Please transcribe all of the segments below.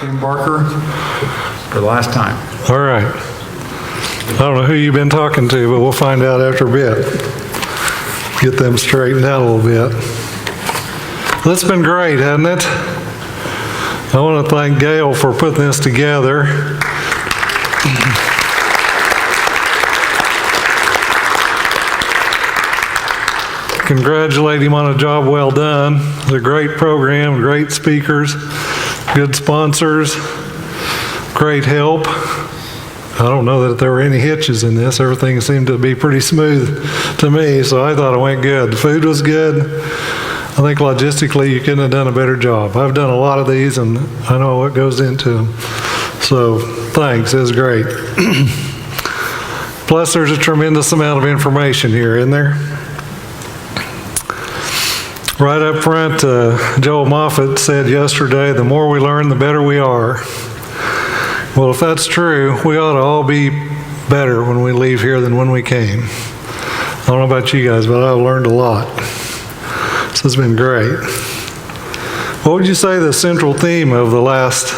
Tim Barker for the last time. All right. I don't know who you've been talking to, but we'll find out after a bit. Get them straightened out a little bit. That's been great, hasn't it? I want to thank Gail for putting this together. Congratulate him on a job well done. It's a great program, great speakers, good sponsors, great help. I don't know that there were any hitches in this. Everything seemed to be pretty smooth to me, so I thought it went good. The food was good. I think logistically you couldn't have done a better job. I've done a lot of these and I know what goes into them. So thanks, it was great. Plus there's a tremendous amount of information here, isn't there? Right up front, Joel Moffett said yesterday, the more we learn, the better we are. Well, if that's true, we ought to all be better when we leave here than when we came. I don't know about you guys, but I've learned a lot. This has been great. What would you say the central theme of the last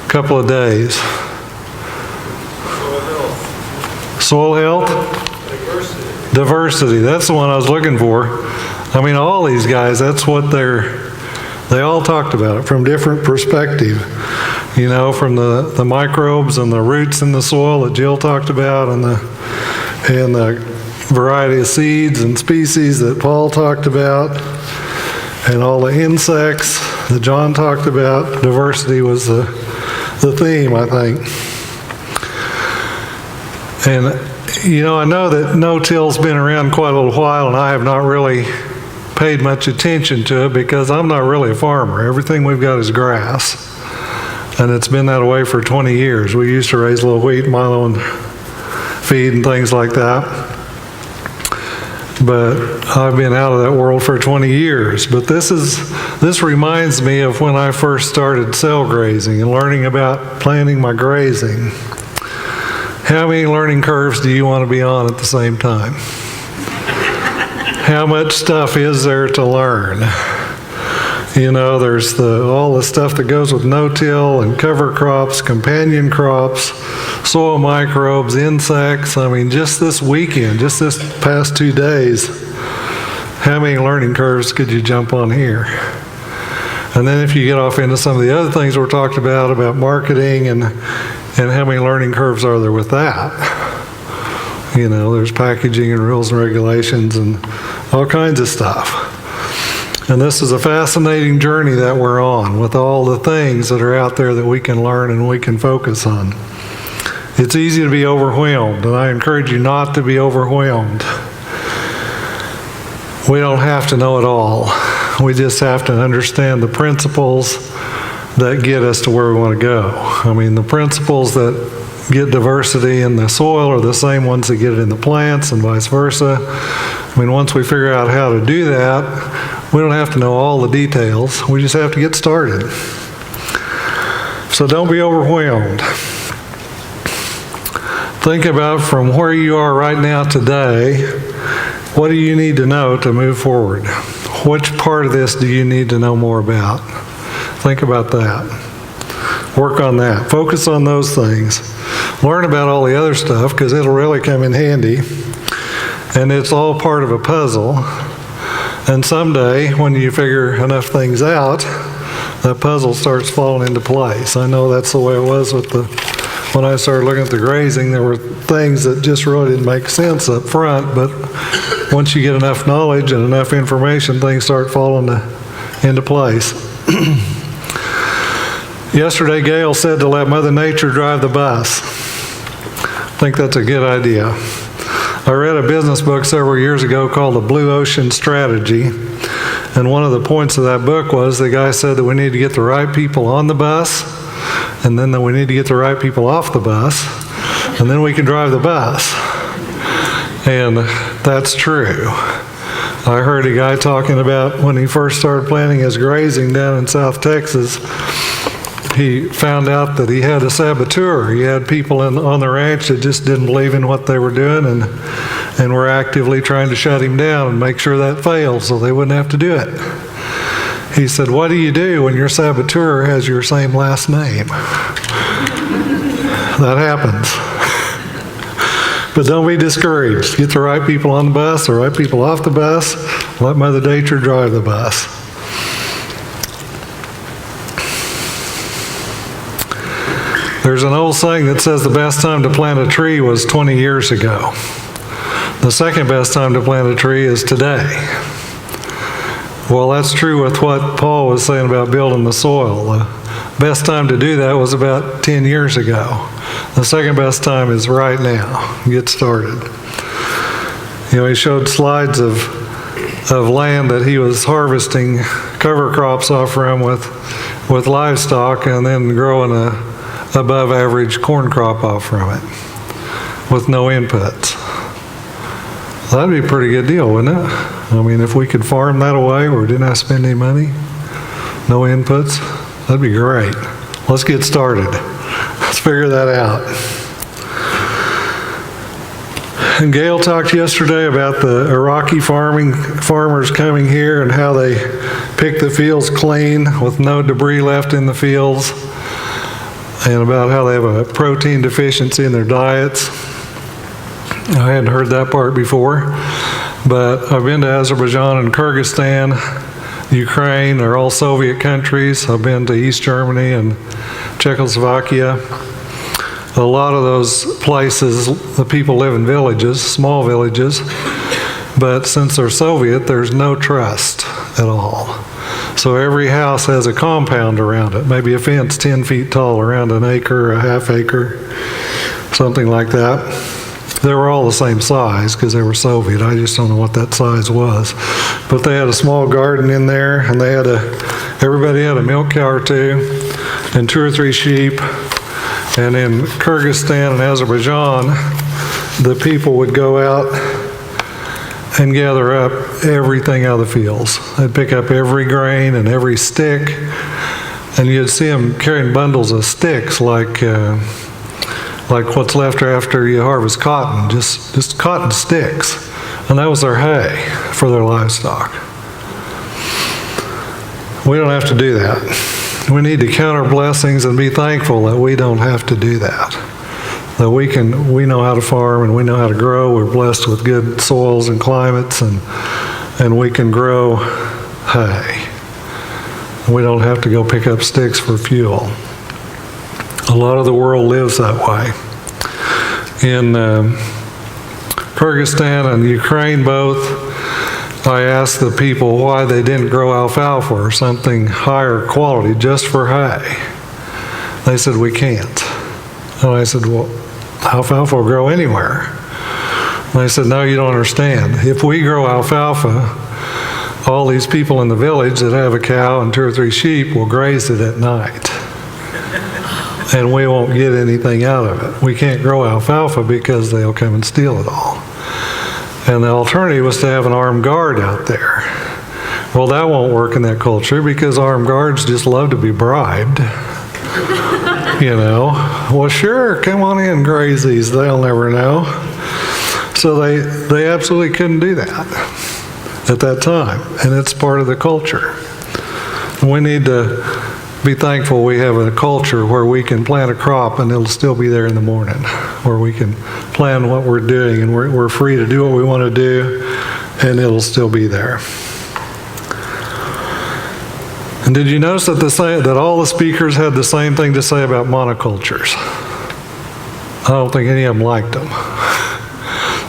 couple of days? Soil health? Diversity. That's the one I was looking for. I mean, all these guys, that's what they all talked about it from different perspective. You know, from the microbes and the roots in the soil that Jill talked about, and the variety of seeds and species that Paul talked about, and all the insects that John talked about. Diversity was the theme, I think. And, you know, I know that no-till's been around quite a little while, and I have not really paid much attention to it because I'm not really a farmer. Everything we've got is grass. And it's been that way for 20 years. We used to raise a little wheat, milo, and feed and things like that. But I've been out of that world for 20 years. But this reminds me of when I first started cell grazing and learning about planning my grazing. How many learning curves do you want to be on at the same time? How much stuff is there to learn? You know, there's all the stuff that goes with no-till and cover crops, companion crops, soil microbes, insects. I mean, just this weekend, just this past 2 days, how many learning curves could you jump on here? And then if you get off into some of the other things we're talking about marketing and how many learning curves are there with that? You know, there's packaging and rules and regulations and all kinds of stuff. And this is a fascinating journey that we're on with all the things that are out there that we can learn and we can focus on. It's easy to be overwhelmed, and I encourage you not to be overwhelmed. We don't have to know it all. We just have to understand the principles that get us to where we want to go. I mean, the principles that get diversity in the soil are the same ones that get it in the plants and vice versa. I mean, once we figure out how to do that, we don't have to know all the details. We just have to get started. So don't be overwhelmed. Think about from where you are right now today, what do you need to know to move forward? Which part of this do you need to know more about? Think about that. Work on that. Focus on those things. Learn about all the other stuff because it'll really come in handy. And it's all part of a puzzle. And someday, when you figure enough things out, that puzzle starts falling into place. I know that's the way it was with when I started looking at the grazing. There were things that just really didn't make sense up front, but once you get enough knowledge and enough information, things start falling into place. Yesterday, Gail said to let Mother Nature drive the bus. I think that's a good idea. I read a business book several years ago called The Blue Ocean Strategy, and one of the points of that book was the guy said that we need to get the right people on the bus, and then that we need to get the right people off the bus, and then we can drive the bus. And that's true. I heard a guy talking about when he first started planning his grazing down in South Texas, he found out that he had a saboteur. He had people on the ranch that just didn't believe in what they were doing and were actively trying to shut him down and make sure that failed so they wouldn't have to do it. He said, what do you do when your saboteur has your same last name? That happens. But don't be discouraged. Get the right people on the bus, the right people off the bus. Let Mother Nature drive the bus. There's an old saying that says the best time to plant a tree was 20 years ago. The second best time to plant a tree is today. Well, that's true with what Paul was saying about building the soil. The best time to do that was about 10 years ago. The second best time is right now. Get started. You know, he showed slides of land that he was harvesting cover crops off from with livestock and then growing a above average corn crop off from it with no inputs. That'd be a pretty good deal, wouldn't it? I mean, if we could farm that away where we didn't have to spend any money, no inputs, that'd be great. Let's get started. Let's figure that out. And Gail talked yesterday about the Iraqi farmers coming here and how they pick the fields clean with no debris left in the fields, and about how they have a protein deficiency in their diets. I hadn't heard that part before, but I've been to Azerbaijan and Kyrgyzstan, Ukraine. They're all Soviet countries. I've been to East Germany and Czechoslovakia. A lot of those places, the people live in villages, small villages, but since they're Soviet, there's no trust at all. So every house has a compound around it, maybe a fence 10 feet tall around an acre, a half acre, something like that. They were all the same size because they were Soviet. I just don't know what that size was. But they had a small garden in there, and they had everybody had a milk cow or two and 2 or 3 sheep. And in Kyrgyzstan and Azerbaijan, the people would go out and gather up everything out of the fields. They'd pick up every grain and every stick, and you'd see them carrying bundles of sticks like what's left after you harvest cotton, just cotton sticks. And that was their hay for their livestock. We don't have to do that. We need to count our blessings and be thankful that we don't have to do that. That we know how to farm and we know how to grow. We're blessed with good soils and climates, and we can grow hay. We don't have to go pick up sticks for fuel. A lot of the world lives that way. In Kyrgyzstan and Ukraine both, I asked the people why they didn't grow alfalfa or something higher quality just for hay. They said, we can't. And I said, well, alfalfa will grow anywhere. And they said, no, you don't understand. If we grow alfalfa, all these people in the village that have a cow and 2 or 3 sheep will graze it at night. And we won't get anything out of it. We can't grow alfalfa because they'll come and steal it all. And the alternative was to have an armed guard out there. Well, that won't work in that culture because armed guards just love to be bribed. You know, well, sure, come on in, graze these, they'll never know. So they absolutely couldn't do that at that time, and it's part of the culture. We need to be thankful we have a culture where we can plant a crop and it'll still be there in the morning, where we can plan what we're doing and we're free to do what we want to do and it'll still be there. And did you notice that all the speakers had the same thing to say about monocultures? I don't think any of them liked them.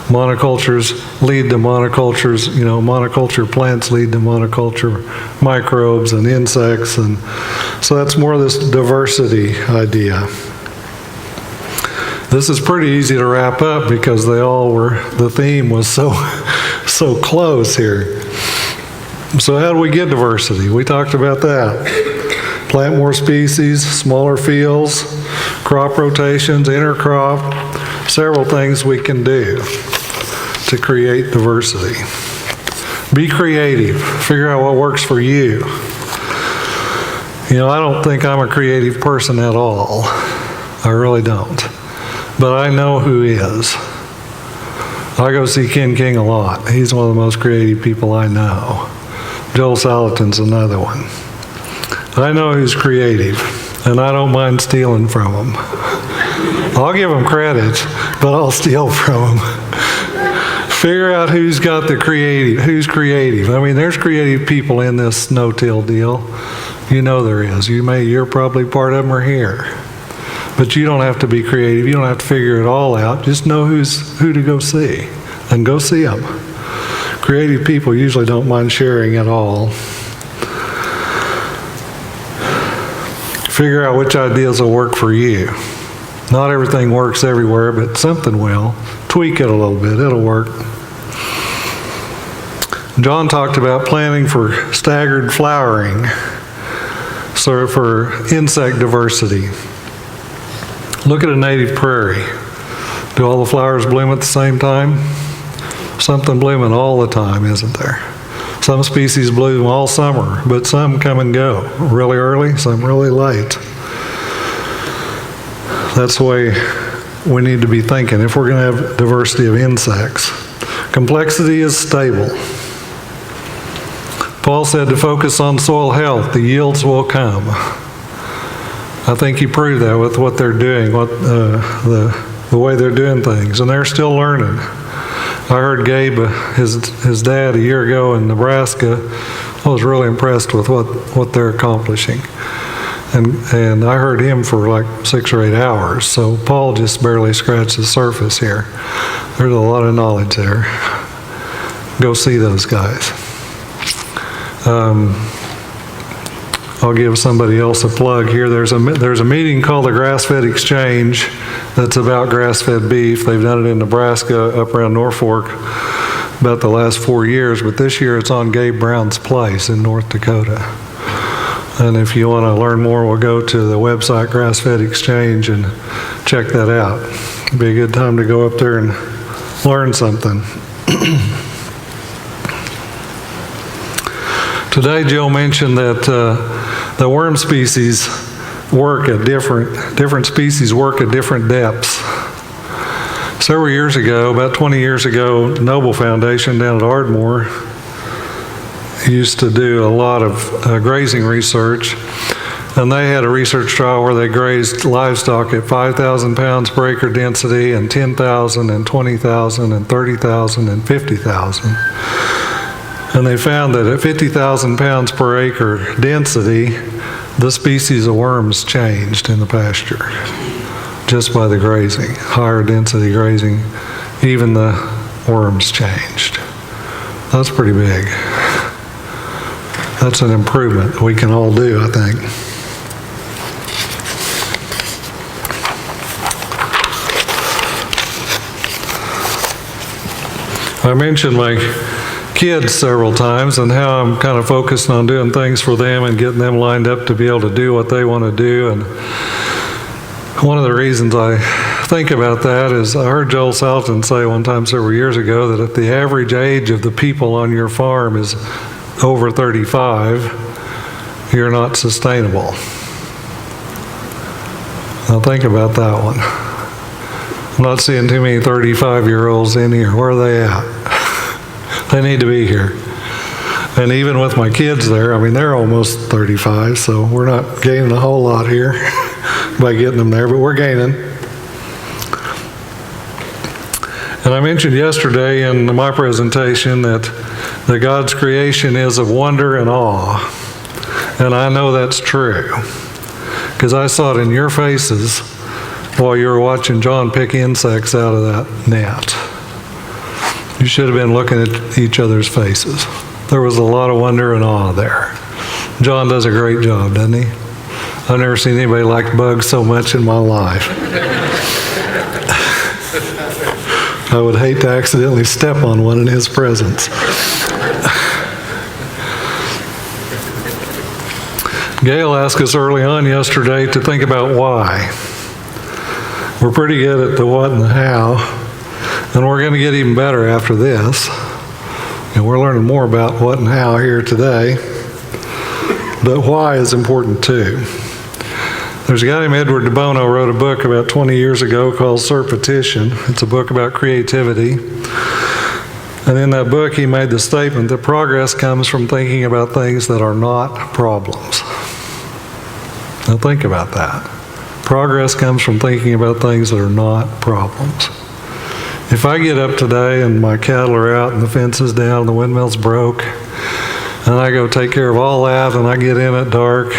Monocultures lead to monocultures, you know, monoculture plants lead to monoculture microbes and insects, and so that's more of this diversity idea. This is pretty easy to wrap up because the theme was so close here. So how do we get diversity? We talked about that. Plant more species, smaller fields, crop rotations, intercrop, several things we can do to create diversity. Be creative. Figure out what works for you. You know, I don't think I'm a creative person at all. I really don't. But I know who is. I go see Ken King a lot. He's one of the most creative people I know. Joel Salatin's another one. I know who's creative, and I don't mind stealing from him. I'll give him credit, but I'll steal from him. Figure out who's got the creative, who's creative. I mean, there's creative people in this no-till deal. You know there is. You're probably part of them are here. But you don't have to be creative. You don't have to figure it all out. Just know who to go see, and go see them. Creative people usually don't mind sharing at all. Figure out which ideas will work for you. Not everything works everywhere, but something will. Tweak it a little bit. It'll work. John talked about planning for staggered flowering, so for insect diversity. Look at a native prairie. Do all the flowers bloom at the same time? Something blooming all the time, isn't there? Some species bloom all summer, but some come and go really early, some really late. That's the way we need to be thinking if we're going to have diversity of insects. Complexity is stable. Paul said to focus on soil health, the yields will come. I think he proved that with what they're doing, the way they're doing things, and they're still learning. I heard Gabe, his dad, a year ago in Nebraska. I was really impressed with what they're accomplishing, and I heard him for like 6 or 8 hours. So Paul just barely scratched the surface here. There's a lot of knowledge there. Go see those guys. I'll give somebody else a plug here. There's a meeting called the Grass-Fed Exchange that's about grass-fed beef. They've done it in Nebraska, up around Norfolk, about the last 4 years, but this year it's on Gabe Brown's place in North Dakota. And if you want to learn more, we'll go to the website Grass-Fed Exchange and check that out. It'd be a good time to go up there and learn something. Today, Jill mentioned that the worm species work at different species work at different depths. Several years ago, about 20 years ago, Noble Foundation down at Ardmore used to do a lot of grazing research, and they had a research trial where they grazed livestock at 5,000 pounds per acre density and 10,000 and 20,000 and 30,000 and 50,000. And they found that at 50,000 pounds per acre density, the species of worms changed in the pasture just by the grazing. Higher density grazing, even the worms changed. That's pretty big. That's an improvement we can all do, I think. I mentioned my kids several times and how I'm kind of focused on doing things for them and getting them lined up to be able to do what they want to do. And one of the reasons I think about that is I heard Joel Salatin say one time several years ago that if the average age of the people on your farm is over 35, you're not sustainable. Now think about that one. I'm not seeing too many 35-year-olds in here. Where are they at? They need to be here. And even with my kids there, I mean, they're almost 35, so we're not gaining a whole lot here by getting them there, but we're gaining. And I mentioned yesterday in my presentation that God's creation is of wonder and awe. And I know that's true, because I saw it in your faces while you were watching John pick insects out of that net. You should have been looking at each other's faces. There was a lot of wonder and awe there. John does a great job, doesn't he? I've never seen anybody like bugs so much in my life. I would hate to accidentally step on one in his presence. Gail asked us early on yesterday to think about why. We're pretty good at the what and the how. And we're going to get even better after this. And we're learning more about what and how here today. But why is important too. There's a guy named Edward de Bono wrote a book about 20 years ago called Surpetition. It's a book about creativity. And in that book, he made the statement that progress comes from thinking about things that are not problems. Now think about that. Progress comes from thinking about things that are not problems. If I get up today and my cattle are out and the fence is down and the windmill's broke, and I go take care of all that and I get in at dark,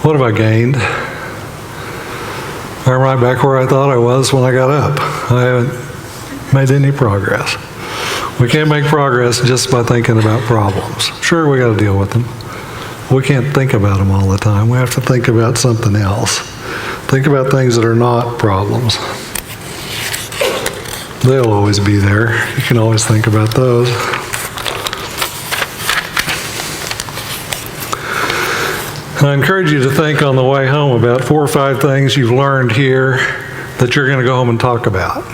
what have I gained? I'm right back where I thought I was when I got up. I haven't made any progress. We can't make progress just by thinking about problems. Sure, we got to deal with them. We can't think about them all the time. We have to think about something else. Think about things that are not problems. They'll always be there. You can always think about those. I encourage you to think on the way home about 4 or 5 things you've learned here that you're going to go home and talk about,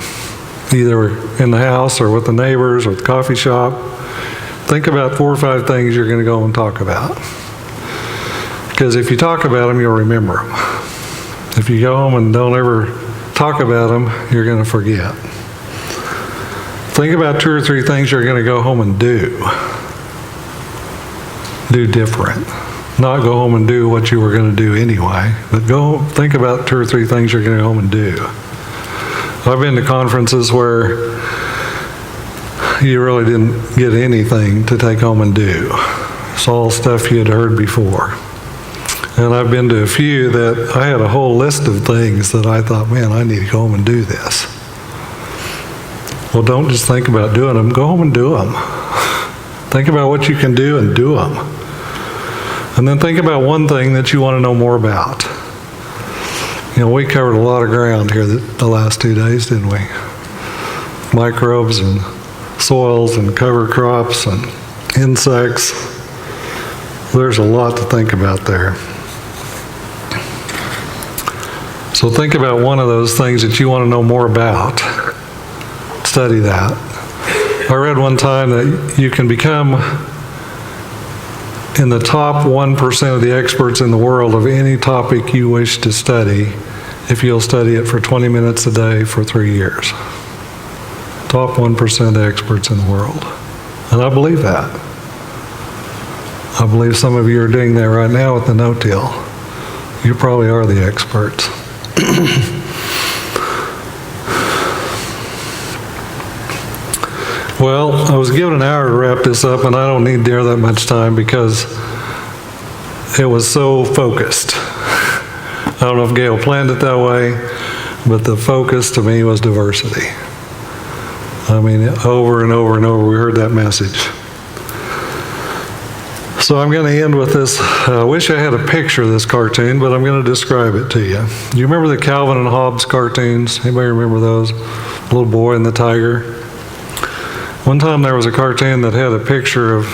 either in the house or with the neighbors or at the coffee shop. Think about 4 or 5 things you're going to go home and talk about. Because if you talk about them, you'll remember them. If you go home and don't ever talk about them, you're going to forget. Think about 2 or 3 things you're going to go home and do. Do different. Not go home and do what you were going to do anyway, but go think about 2 or 3 things you're going to go home and do. I've been to conferences where you really didn't get anything to take home and do. It's all stuff you had heard before. And I've been to a few that I had a whole list of things that I thought, man, I need to go home and do this. Well, don't just think about doing them. Go home and do them. Think about what you can do and do them. And then think about one thing that you want to know more about. You know, we covered a lot of ground here the last 2 days, didn't we? Microbes and soils and cover crops and insects. There's a lot to think about there. So think about one of those things that you want to know more about. Study that. I read one time that you can become in the top 1% of the experts in the world of any topic you wish to study if you'll study it for 20 minutes a day for 3 years. Top 1% of the experts in the world. And I believe that. I believe some of you are doing that right now with the no-till. You probably are the experts. Well, I was given an hour to wrap this up, and I don't need near that much time because it was so focused. I don't know if Gail planned it that way, but the focus to me was diversity. I mean, over and over and over, we heard that message. So I'm going to end with this. I wish I had a picture of this cartoon, but I'm going to describe it to you. Do you remember the Calvin and Hobbes cartoons? Anybody remember those? Little Boy and the Tiger? One time there was a cartoon that had a picture of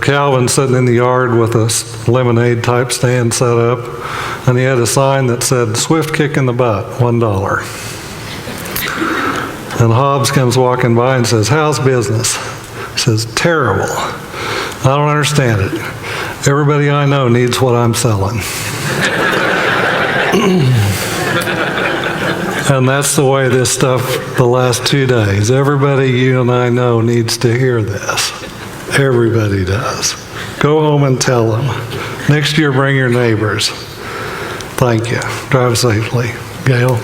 Calvin sitting in the yard with a lemonade type stand set up, and he had a sign that said, "Swift kick in the butt, $1." And Hobbes comes walking by and says, "How's business?" He says, "Terrible. I don't understand it. Everybody I know needs what I'm selling." And that's the way this stuff the last 2 days. Everybody you and I know needs to hear this. Everybody does. Go home and tell them. Next year, bring your neighbors. Thank you. Drive safely. Gail?